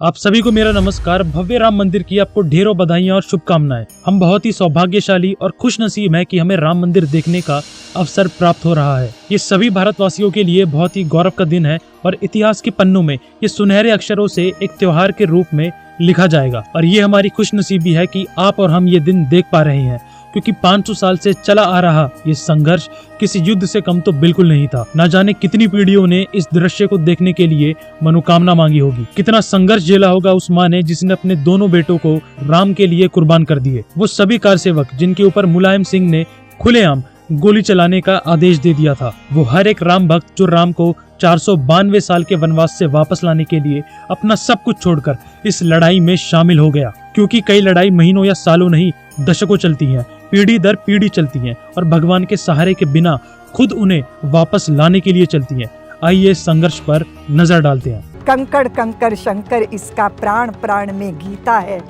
आप सभी को मेरा नमस्कार। भव्य राम मंदिर की आपको ढेरों बधाइयां और शुभकामनाएं। हम बहुत ही सौभाग्यशाली और खुश नसीब हैं कि हमें राम मंदिर देखने का अवसर प्राप्त हो रहा है। ये सभी भारतवासियों के लिए बहुत ही गौरव का दिन है और इतिहास के पन्नों में ये सुनहरे अक्षरों से एक त्योहार के रूप में लिखा जाएगा। और ये हमारी खुश नसीबी है कि आप और हम ये दिन देख पा रहे हैं, क्योंकि 500 साल से चला आ रहा ये संघर्ष किसी युद्ध से कम तो बिल्कुल नहीं था। न जाने कितनी पीढ़ियों ने इस दृश्य को देखने के लिए मनोकामना मांगी होगी, कितना संघर्ष झेला होगा उस माँ ने जिसने अपने दोनों बेटों को राम के लिए कुर्बान कर दिए। वो सभी कार सेवक जिनके ऊपर मुलायम सिंह ने खुलेआम गोली चलाने का आदेश दे दिया था, वो हर एक राम भक्त जो राम को 492 साल के वनवास से वापस लाने के लिए अपना सब कुछ छोड़कर इस लड़ाई में शामिल हो गया। क्योंकि कई लड़ाई महीनों या सालों नहीं दशकों चलती हैं, पीढ़ी दर पीढ़ी चलती हैं और भगवान के सहारे के बिना खुद उन्हें वापस लाने के लिए चलती हैं। आइए संघर्ष पर नजर डालते हैं। कंकड़ कंकड़ शंकर इसका प्राण प्राण में गीता है,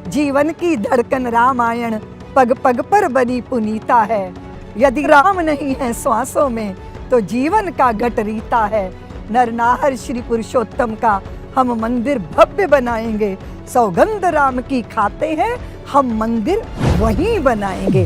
जीवन की धड़कन रामायण पग पग पर बनी पुनीता है। यदि राम नहीं है श्वासों में तो जीवन का घट रीता है। नरनाहर श्री पुरुषोत्तम का हम मंदिर भव्य बनाएंगे, सौगंध राम की खाते हैं हम मंदिर वहीं बनाएंगे।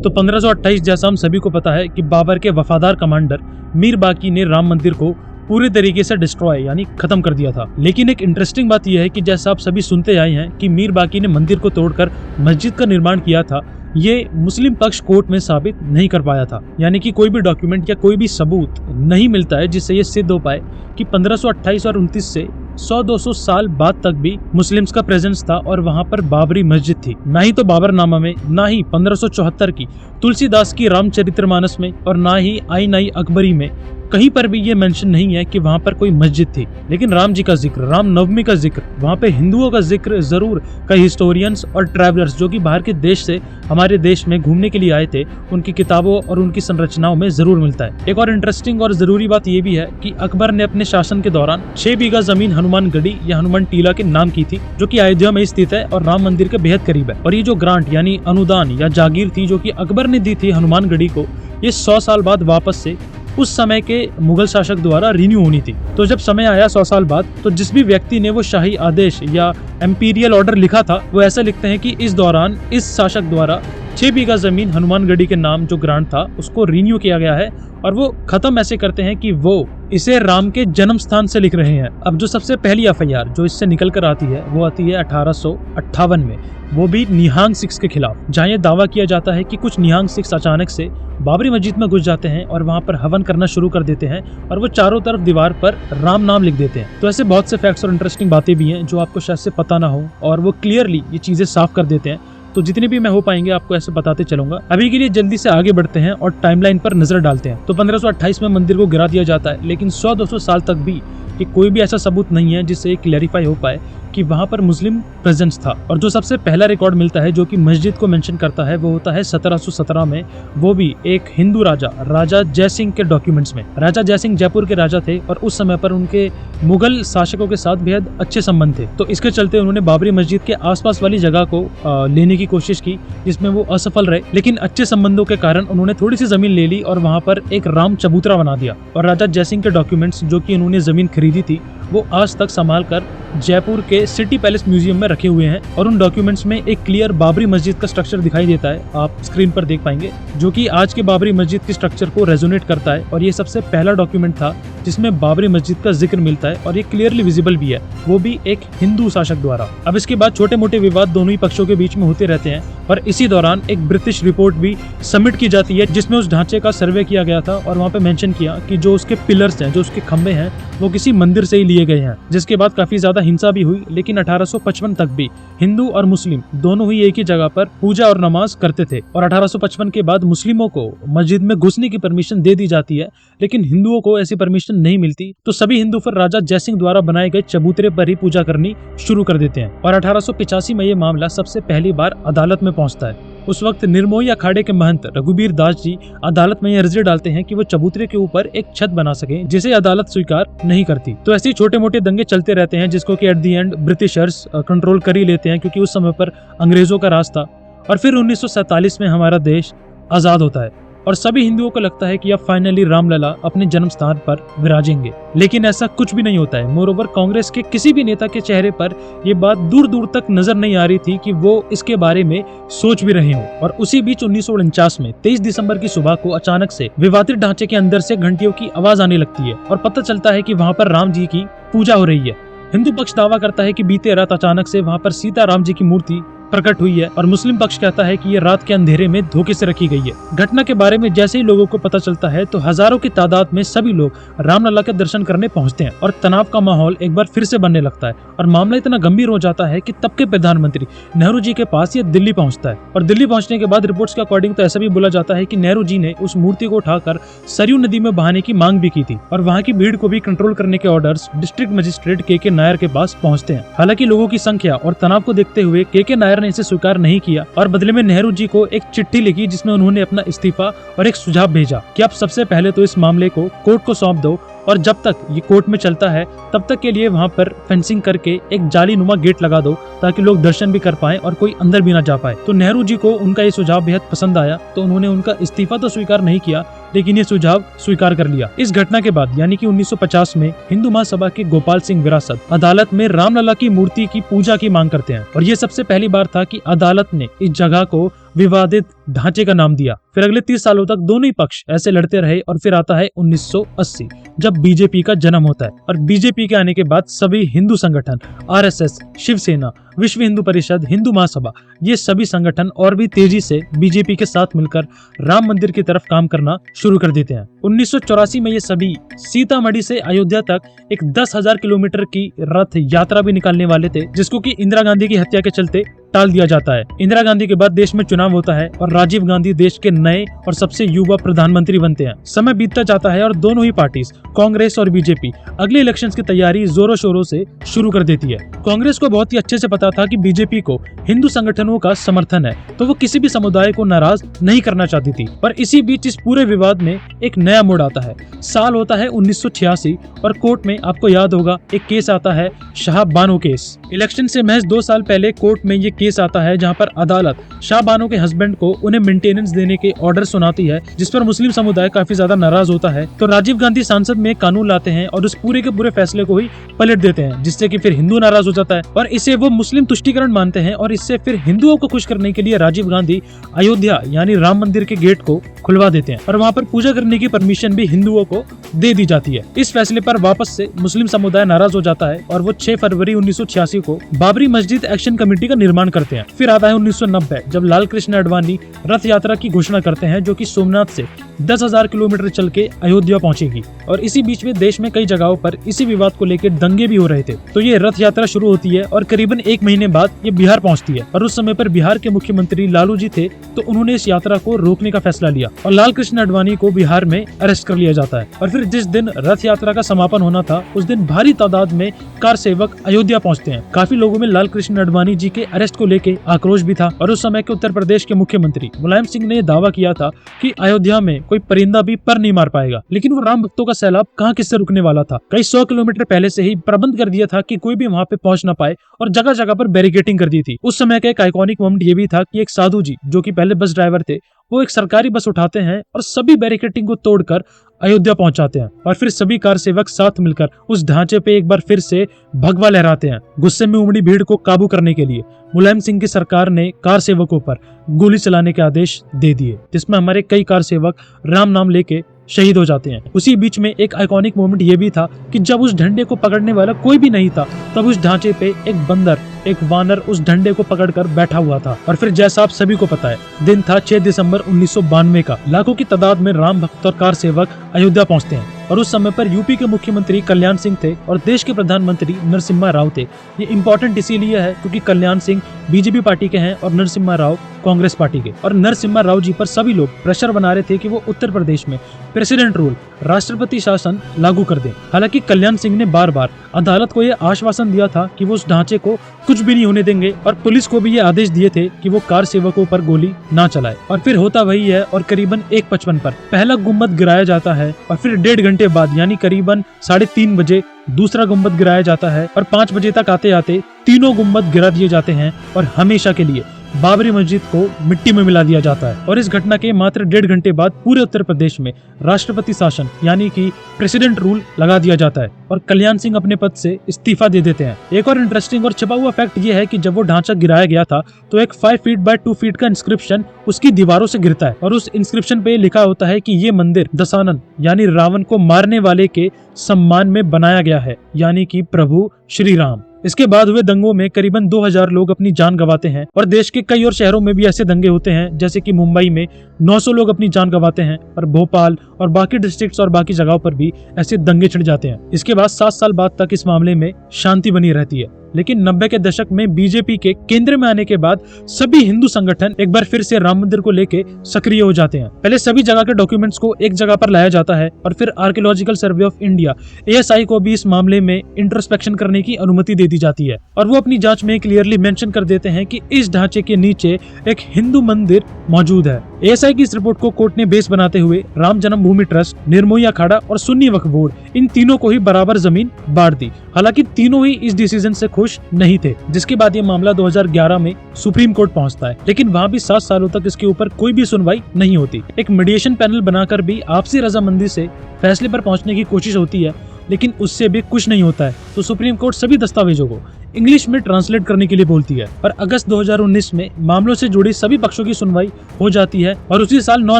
तो 1528 जैसा हम सभी को पता है कि बाबर के वफादार कमांडर मीर बाकी ने राम मंदिर को पूरे तरीके से डिस्ट्रॉय यानी खत्म कर दिया था। लेकिन एक इंटरेस्टिंग बात यह है कि जैसा आप सभी सुनते आए हैं कि मीर बाकी ने मंदिर को तोड़कर मस्जिद का निर्माण किया था, ये मुस्लिम पक्ष कोर्ट में साबित नहीं कर पाया था। यानी कि कोई भी डॉक्यूमेंट या कोई भी सबूत नहीं मिलता है जिससे ये सिद्ध हो पाए कि 1528 और 29 से 100-200 साल बाद तक भी मुस्लिम्स का प्रेजेंस था और वहां पर बाबरी मस्जिद थी। ना ही तो बाबरनामा में, ना ही 1574 की तुलसीदास की रामचरितमानस में और ना ही आईन अकबरी में कहीं पर भी ये मेंशन नहीं है कि वहाँ पर कोई मस्जिद थी। लेकिन राम जी का जिक्र, राम नवमी का जिक्र, वहाँ पे हिंदुओं का जिक्र जरूर कई हिस्टोरियंस और ट्रैवलर्स जो कि बाहर के देश से हमारे देश में घूमने के लिए आए थे, उनकी किताबों और उनकी संरचनाओं में जरूर मिलता है। एक और इंटरेस्टिंग और जरूरी बात ये भी है कि अकबर ने अपने शासन के दौरान 6 बीघा जमीन हनुमान गढ़ी या हनुमान टीला के नाम की थी, जो कि अयोध्या में स्थित है और राम मंदिर के बेहद करीब है। और ये जो ग्रांट यानी अनुदान या जागीर थी जो कि अकबर ने दी थी हनुमान गढ़ी को, ये 100 साल बाद वापस से उस समय के मुगल शासक द्वारा रिन्यू होनी थी। तो जब समय आया 100 साल बाद, तो जिस भी व्यक्ति ने वो शाही आदेश या एम्पीरियल ऑर्डर लिखा था, वो ऐसा लिखते हैं कि इस दौरान इस शासक द्वारा 6 बीघा जमीन हनुमानगढ़ी के नाम जो ग्रांट था उसको रिन्यू किया गया है। और वो खत्म ऐसे करते हैं कि वो इसे राम के जन्म स्थान से लिख रहे हैं। अब जो सबसे पहली एफआईआर जो इससे निकल कर आती है वो आती है 1858 में, वो भी निहांग सिख्स के खिलाफ, जहाँ ये दावा किया जाता है कि कुछ निहांग सिख्स अचानक से बाबरी मस्जिद में घुस जाते हैं और वहाँ पर हवन करना शुरू कर देते हैं और वो चारों तरफ दीवार पर राम नाम लिख देते हैं। तो ऐसे बहुत से फैक्ट्स और इंटरेस्टिंग बातें भी हैं जो आपको शायद से पता ना हो और वो क्लियरली ये चीजें साफ कर देते हैं। तो जितने भी मैं हो पाएंगे आपको ऐसे बताते चलूंगा। अभी के लिए जल्दी से आगे बढ़ते हैं और टाइमलाइन पर नजर डालते हैं। तो 1528 में मंदिर को गिरा दिया जाता है, लेकिन 100-200 साल तक भी कि कोई भी ऐसा सबूत नहीं है जिससे क्लैरिफाई हो पाए कि वहां पर मुस्लिम प्रेजेंस था। और जो सबसे पहला रिकॉर्ड मिलता है जो कि मस्जिद को मेंशन करता है वो होता है 1717 में, वो भी एक हिंदू राजा जय सिंह के डॉक्यूमेंट्स में। राजा जय सिंह जयपुर के राजा थे और उस समय पर उनके मुगल शासकों के साथ बेहद अच्छे संबंध थे। तो इसके चलते उन्होंने बाबरी मस्जिद के आसपास वाली जगह को लेने की कोशिश की, जिसमें वो असफल रहे। लेकिन अच्छे संबंधों के कारण उन्होंने थोड़ी सी जमीन ले ली और वहां पर एक राम चबूतरा बना दिया। और राजा जय सिंह के डॉक्यूमेंट्स जो कि उन्होंने जमीन खरीदी थी वो आज तक संभाल कर जयपुर के सिटी पैलेस म्यूजियम में रखे हुए हैं। और उन डॉक्यूमेंट्स में एक क्लियर बाबरी मस्जिद का स्ट्रक्चर दिखाई देता है, आप स्क्रीन पर देख पाएंगे, जो कि आज के बाबरी मस्जिद के स्ट्रक्चर को रेजोनेट करता है। और ये सबसे पहला डॉक्यूमेंट था जिसमें बाबरी मस्जिद का जिक्र मिलता है और ये क्लियरली विजिबल भी है, वो भी एक हिंदू शासक द्वारा। अब इसके बाद छोटे मोटे विवाद दोनों ही पक्षों के बीच में होते रहते हैं और इसी दौरान एक ब्रिटिश रिपोर्ट भी सबमिट की जाती है जिसमें उस ढांचे का सर्वे किया गया था और वहाँ पे मेंशन किया कि जो उसके पिलर्स हैं, जो उसके खंबे हैं, वो किसी मंदिर से ही लिए गए हैं। जिसके बाद काफी ज्यादा हिंसा भी हुई, लेकिन 1855 तक भी हिंदू और मुस्लिम दोनों ही एक ही जगह पर पूजा और नमाज करते थे। और 1855 के बाद मुस्लिमों को मस्जिद में घुसने की परमिशन दे दी जाती है, लेकिन हिंदुओं को ऐसी परमिशन नहीं मिलती। तो सभी हिंदू फिर राजा जयसिंह द्वारा बनाए गए चबूतरे पर ही पूजा करनी शुरू कर देते हैं। और 1885 में ये मामला सबसे पहली बार अदालत में पहुंचता है। उस वक्त निर्मोही अखाड़े के महंत रघुबीर दास जी अदालत में यह अर्जी डालते हैं कि वो चबूतरे के ऊपर एक छत बना सके, जिसे अदालत स्वीकार नहीं करती। तो ऐसे छोटे मोटे दंगे चलते रहते हैं जिसको कि at the and Britishers control कर ही लेते हैं, क्योंकि उस समय पर अंग्रेजों का राज था। और फिर 1947 में हमारा देश आजाद होता है। और सभी हिंदुओं को लगता है कि अब फाइनली रामलला अपने जन्म स्थान पर विराजेंगे। लेकिन ऐसा कुछ भी नहीं होता है। मोरोवर कांग्रेस के किसी भी नेता के चेहरे पर यह बात दूर दूर तक नजर नहीं आ रही थी कि वो इसके बारे में सोच भी रहे हो। और उसी बीच 1949 में 23 दिसंबर की सुबह को अचानक से विवादित ढांचे के अंदर से घंटियों की आवाज आने लगती है और पता चलता है कि वहाँ पर राम जी की पूजा हो रही है। हिंदू पक्ष दावा करता है कि बीते रात अचानक से वहाँ पर सीता राम जी की मूर्ति प्रकट हुई है और मुस्लिम पक्ष कहता है कि ये रात के अंधेरे में धोखे से रखी गई है। घटना के बारे में जैसे ही लोगों को पता चलता है तो हजारों की तादाद में सभी लोग रामलला के दर्शन करने पहुंचते हैं और तनाव का माहौल एक बार फिर से बनने लगता है और मामला इतना गंभीर हो जाता है कि तब के प्रधानमंत्री नेहरू जी के पास ये दिल्ली पहुंचता है। और दिल्ली पहुंचने के बाद रिपोर्ट्स के अकॉर्डिंग तो ऐसा भी बोला जाता है कि नेहरू जी ने उस मूर्ति को उठाकर सरयू नदी में बहाने की मांग भी की थी और वहाँ की भीड़ को भी कंट्रोल करने के ऑर्डर्स डिस्ट्रिक्ट मजिस्ट्रेट के नायर के पास पहुंचते हैं। हालांकि लोगों की संख्या और तनाव को देखते हुए के नायर ने इसे स्वीकार नहीं किया और बदले में नेहरू जी को एक चिट्ठी लिखी जिसमें उन्होंने अपना इस्तीफा और एक सुझाव भेजा कि आप सबसे पहले तो इस मामले को कोर्ट को सौंप दो और जब तक ये कोर्ट में चलता है तब तक के लिए वहाँ पर फेंसिंग करके एक जाली नुमा गेट लगा दो ताकि लोग दर्शन भी कर पाएं और कोई अंदर भी ना जा पाए। तो नेहरू जी को उनका ये सुझाव बेहद पसंद आया तो उन्होंने उनका इस्तीफा तो स्वीकार नहीं किया लेकिन ये सुझाव स्वीकार कर लिया। इस घटना के बाद यानी कि 1950 में हिंदू महासभा के गोपाल सिंह विरासत अदालत में रामलला की मूर्ति की पूजा की मांग करते हैं और ये सबसे पहली बार था कि अदालत ने इस जगह को विवादित ढांचे का नाम दिया। फिर अगले 30 सालों तक दोनों ही पक्ष ऐसे लड़ते रहे और फिर आता है 1980 जब बीजेपी का जन्म होता है और बीजेपी के आने के बाद सभी हिंदू संगठन आरएसएस, शिवसेना, विश्व हिंदू परिषद, हिंदू महासभा ये सभी संगठन और भी तेजी से बीजेपी के साथ मिलकर राम मंदिर की तरफ काम करना शुरू कर देते हैं। 1984 में ये सभी सीतामढ़ी से अयोध्या तक एक 10,000 किलोमीटर की रथ यात्रा भी निकालने वाले थे जिसको कि इंदिरा गांधी की हत्या के चलते टाल दिया जाता है। इंदिरा गांधी के बाद देश में चुनाव होता है और राजीव गांधी देश के नए और सबसे युवा प्रधानमंत्री बनते हैं। समय बीतता जाता है और दोनों ही पार्टीज कांग्रेस और बीजेपी अगले इलेक्शंस की तैयारी जोरों शोरों से शुरू कर देती है। कांग्रेस को बहुत ही अच्छे से पता था कि बीजेपी को हिंदू संगठनों का समर्थन है तो वो किसी भी समुदाय को नाराज नहीं करना चाहती थी। पर इसी बीच इस पूरे विवाद में एक नया मोड़ आता है। साल होता है 1986 और कोर्ट में आपको याद होगा एक केस आता है शाह बानो केस। इलेक्शन से महज 2 साल पहले कोर्ट में ये केस आता है जहां पर अदालत शाह बानो के हस्बैंड को उन्हें मेंटेनेंस देने के ऑर्डर सुनाती है जिस पर मुस्लिम समुदाय काफी ज्यादा नाराज होता है। तो राजीव गांधी संसद में कानून लाते हैं और उस पूरे के पूरे फैसले को ही पलट देते हैं जिससे कि फिर हिंदू नाराज हो जाता है और इसे वो मुस्लिम तुष्टीकरण मानते हैं और इससे फिर हिंदुओं को खुश करने के लिए राजीव गांधी अयोध्या यानी राम मंदिर के गेट को खुलवा देते हैं और वहाँ पर पूजा करने की परमिशन भी हिंदुओं को दे दी जाती है। इस फैसले पर वापस से मुस्लिम समुदाय नाराज हो जाता है और वो 6 फरवरी 1986 को बाबरी मस्जिद एक्शन कमेटी का निर्माण करते हैं। फिर आता है 1990 जब लाल कृष्ण आडवाणी रथ यात्रा की घोषणा करते हैं जो कि सोमनाथ से 10,000 किलोमीटर चल के अयोध्या पहुंचेगी और इसी बीच में देश में कई जगहों पर इसी विवाद को लेकर दंगे भी हो रहे थे। तो ये रथ यात्रा शुरू होती है और करीबन 1 महीने बाद ये बिहार पहुंचती है और उस समय पर बिहार के मुख्यमंत्री लालू जी थे तो उन्होंने इस यात्रा को रोकने का फैसला लिया और लाल कृष्ण आडवाणी को बिहार में अरेस्ट कर लिया जाता है। और फिर जिस दिन रथ यात्रा का समापन होना था उस दिन भारी तादाद में कार सेवक अयोध्या पहुंचते हैं। काफी लोगों में लाल कृष्ण आडवाणी जी के अरेस्ट को लेकर आक्रोश भी था और उस समय के उत्तर प्रदेश के मुख्यमंत्री मुलायम सिंह ने दावा किया था कि अयोध्या में कोई परिंदा भी पर नहीं मार पाएगा। लेकिन वो राम भक्तों का सैलाब कहाँ किससे रुकने वाला था। कई 100 किलोमीटर पहले से ही प्रबंध कर दिया था कि कोई भी वहाँ पे पहुंच ना पाए और जगह जगह पर बैरिकेटिंग कर दी थी। उस समय का एक आइकॉनिक मोमेंट ये भी था कि एक साधु जी जो कि पहले बस ड्राइवर थे वो एक सरकारी बस उठाते हैं और सभी बैरिकेटिंग को तोड़कर अयोध्या पहुंचाते हैं और फिर सभी कार सेवक साथ मिलकर उस ढांचे पे एक बार फिर से भगवा लहराते हैं। गुस्से में उमड़ी भीड़ को काबू करने के लिए मुलायम सिंह की सरकार ने कार सेवकों पर गोली चलाने के आदेश दे दिए जिसमें हमारे कई कार सेवक राम नाम लेके शहीद हो जाते हैं। उसी बीच में एक आइकॉनिक मोमेंट ये भी था कि जब उस झंडे को पकड़ने वाला कोई भी नहीं था तब उस ढांचे पे एक बंदर, एक वानर उस झंडे को पकड़कर बैठा हुआ था। और फिर जैसा आप सभी को पता है दिन था 6 दिसंबर 1992 का। लाखों की तादाद में राम भक्त और कार सेवक अयोध्या पहुंचते हैं और उस समय पर यूपी के मुख्यमंत्री कल्याण सिंह थे और देश के प्रधानमंत्री नरसिम्हा राव थे। ये इम्पोर्टेंट इसीलिए है क्योंकि कल्याण सिंह बीजेपी पार्टी के हैं और नरसिम्हा राव कांग्रेस पार्टी के। और नरसिम्हा राव जी पर सभी लोग प्रेशर बना रहे थे कि वो उत्तर प्रदेश में प्रेसिडेंट रूल, राष्ट्रपति शासन लागू कर दें। हालांकि कल्याण सिंह ने बार बार अदालत को यह आश्वासन दिया था कि वो उस ढांचे को कुछ भी नहीं होने देंगे और पुलिस को भी ये आदेश दिए थे कि वो कार सेवकों पर गोली ना चलाए। और फिर होता वही है और करीबन 1:55 पर पहला गुम्बद गिराया जाता है और फिर 1.5 घंटे बाद यानी करीबन 3:30 बजे दूसरा गुम्बद गिराया जाता है और 5 बजे तक आते आते तीनों गुम्बद गिरा दिए जाते हैं और हमेशा के लिए बाबरी मस्जिद को मिट्टी में मिला दिया जाता है। और इस घटना के मात्र 1.5 घंटे बाद पूरे उत्तर प्रदेश में राष्ट्रपति शासन यानी कि प्रेसिडेंट रूल लगा दिया जाता है और कल्याण सिंह अपने पद से इस्तीफा दे देते हैं। एक और इंटरेस्टिंग और छिपा हुआ फैक्ट ये है कि जब वो ढांचा गिराया गया था तो एक 5 फीट बाय 2 फीट का इंस्क्रिप्शन उसकी दीवारों से गिरता है और उस इंस्क्रिप्शन पे लिखा होता है कि ये मंदिर दशानन यानी रावण को मारने वाले के सम्मान में बनाया गया है, यानी कि प्रभु श्री राम। इसके बाद हुए दंगों में करीबन 2000 लोग अपनी जान गंवाते हैं और देश के कई और शहरों में भी ऐसे दंगे होते हैं, जैसे कि मुंबई में 900 लोग अपनी जान गंवाते हैं और भोपाल और बाकी डिस्ट्रिक्ट्स और बाकी जगहों पर भी ऐसे दंगे छिड़ जाते हैं। इसके बाद 7 साल बाद तक इस मामले में शांति बनी रहती है। लेकिन 90 के दशक में बीजेपी के केंद्र में आने के बाद सभी हिंदू संगठन एक बार फिर से राम मंदिर को लेके सक्रिय हो जाते हैं। पहले सभी जगह के डॉक्यूमेंट्स को एक जगह पर लाया जाता है और फिर archaeological survey of India ASI को भी इस मामले में इंट्रोस्पेक्शन करने की अनुमति दे दी जाती है और वो अपनी जांच में क्लियरली मेंशन कर देते हैं कि इस ढांचे के नीचे एक हिंदू मंदिर मौजूद है। ASI की इस रिपोर्ट को कोर्ट ने बेस बनाते हुए राम जन्मभूमि ट्रस्ट, निर्मोही अखाड़ा और सुन्नी वक्फ बोर्ड इन तीनों को ही बराबर जमीन बांट दी। हालांकि तीनों ही इस डिसीजन से खुश नहीं थे, जिसके बाद ये मामला 2011 में सुप्रीम कोर्ट पहुंचता है, लेकिन वहां भी 7 सालों तक इसके ऊपर कोई भी सुनवाई नहीं होती। एक मीडिएशन पैनल बनाकर भी आपसी रजामंदी से फैसले पर पहुंचने की कोशिश होती है, लेकिन उससे भी कुछ नहीं होता है। तो सुप्रीम कोर्ट सभी दस्तावेजों को इंग्लिश में ट्रांसलेट करने के लिए बोलती है और अगस्त 2019 में मामलों से जुड़ी सभी पक्षों की सुनवाई हो जाती है और उसी साल 9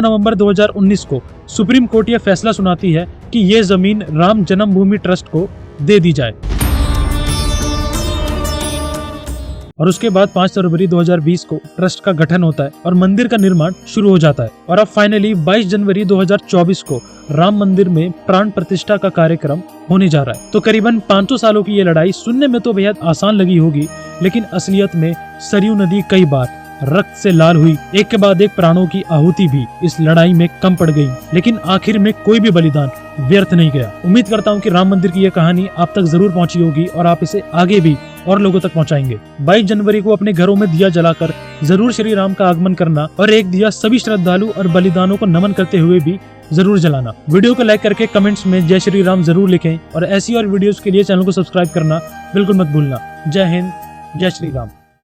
नवंबर 2019 को सुप्रीम कोर्ट यह फैसला सुनाती है कि ये जमीन राम जन्मभूमि ट्रस्ट को दे दी जाए। और उसके बाद 5 फरवरी 2020 को ट्रस्ट का गठन होता है और मंदिर का निर्माण शुरू हो जाता है और अब फाइनली 22 जनवरी 2024 को राम मंदिर में प्राण प्रतिष्ठा का कार्यक्रम होने जा रहा है। तो करीबन 500 सालों की ये लड़ाई सुनने में तो बेहद आसान लगी होगी, लेकिन असलियत में सरयू नदी कई बार रक्त से लाल हुई। एक के बाद एक प्राणों की आहुति भी इस लड़ाई में कम पड़ गई, लेकिन आखिर में कोई भी बलिदान व्यर्थ नहीं गया। उम्मीद करता हूँ कि राम मंदिर की यह कहानी आप तक जरूर पहुंची होगी और आप इसे आगे भी और लोगों तक पहुंचाएंगे। 22 जनवरी को अपने घरों में दिया जलाकर जरूर श्री राम का आगमन करना और एक दिया सभी श्रद्धालु और बलिदानों को नमन करते हुए भी जरूर जलाना। वीडियो को लाइक करके कमेंट्स में जय श्री राम जरूर लिखें और ऐसी और वीडियोस के लिए चैनल को सब्सक्राइब करना बिल्कुल मत भूलना। जय हिंद, जय श्री राम।